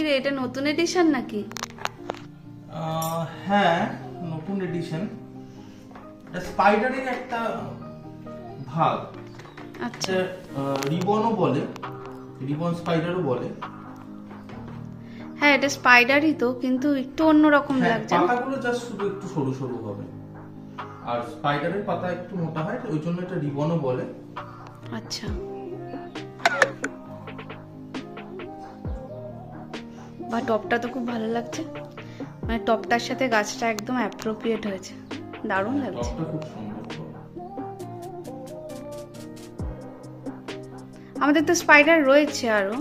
কি রে, এটা নতুন এডিশন নাকি? হ্যাঁ, নতুন এডিশন। এটা স্পাইডারের একটা ভাগ। আচ্ছা, রিবনও বলে, রিবন স্পাইডারও বলে। হ্যাঁ এটা স্পাইডারই তো, কিন্তু একটু অন্যরকম হ্যাঁ, লাগছে। পাতাগুলো জাস্ট শুধু একটু সরু সরু হবে, আর স্পাইডারের পাতা একটু মোটা হয়, ওই জন্য এটা রিবনও বলে। আচ্ছা, বা টপটা তো খুব ভালো লাগছে, মানে টপটার সাথে গাছটা একদম অ্যাপ্রোপ্রিয়েট হয়েছে, দারুণ লাগছে। টপটা খুব সুন্দর। আমাদের তো স্পাইডার রয়েছে আরো,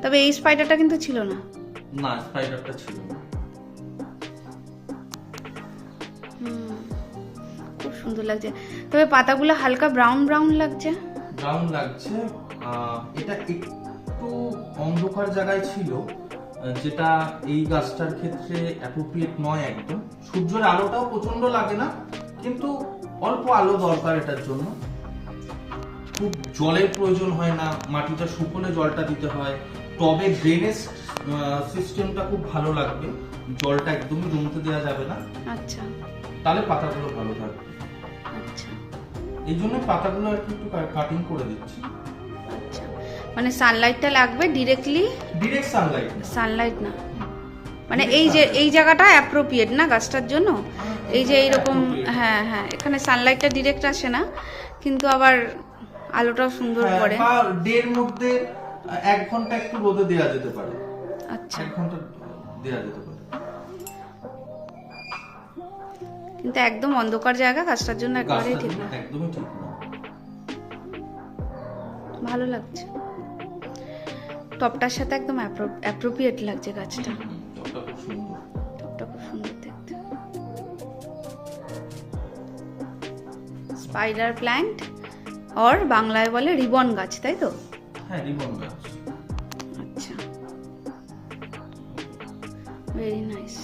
তবে এই স্পাইডারটা কিন্তু ছিল না। না, স্পাইডারটা ছিল না। খুব সুন্দর লাগছে, তবে পাতাগুলো হালকা ব্রাউন ব্রাউন লাগছে। ব্রাউন লাগছে। এটা একটু অন্ধকার জায়গায় ছিল, যেটা এই গাছটার ক্ষেত্রে অ্যাপ্রোপ্রিয়েট নয় একদম। সূর্যের আলোটাও প্রচন্ড লাগে না, কিন্তু অল্প আলো দরকার এটার জন্য। খুব জলের প্রয়োজন হয় না, মাটিটা শুকনো জলটা দিতে হয়। টবে ড্রেনেজ সিস্টেমটা খুব ভালো লাগবে, জলটা একদমই জমতে দেওয়া যাবে না, আচ্ছা তাহলে পাতাগুলো ভালো থাকবে। আচ্ছা এই জন্য পাতাগুলো আর কি একটু কাটিং করে দিচ্ছি। আচ্ছা, মানে সানলাইটটা লাগবে ডিরেক্টলি? Direct Sunlight. সানলাইট না, মানে এই যে এই জায়গাটা অ্যাপ্রোপ্রিয়েট না গাছটার জন্য, এই যে এইরকম। হ্যাঁ হ্যাঁ, এখানে সানলাইটটা ডিরেক্ট আসে না, কিন্তু আবার আলোটাও সুন্দর পড়ে। বা ডের মধ্যে 1 ঘন্টা একটু রোদে দেওয়া যেতে পারে। আচ্ছা, 1 ঘন্টা দেওয়া যেতে পারে। কিন্তু একদম অন্ধকার জায়গা গাছটার জন্য একেবারেই ঠিক না। একদমই ঠিক না। ভালো লাগছে, টপটার সাথে একদম অ্যাপ্রোপ্রিয়েট লাগছে গাছটা। টবটা খুব সুন্দর। টপটা খুব সুন্দর দেখতে। স্পাইডার প্ল্যান্ট, আর বাংলায় বলে রিবন গাছ, তাই তো? হ্যাঁ, রিবন গাছ। আচ্ছা, ভেরি নাইস।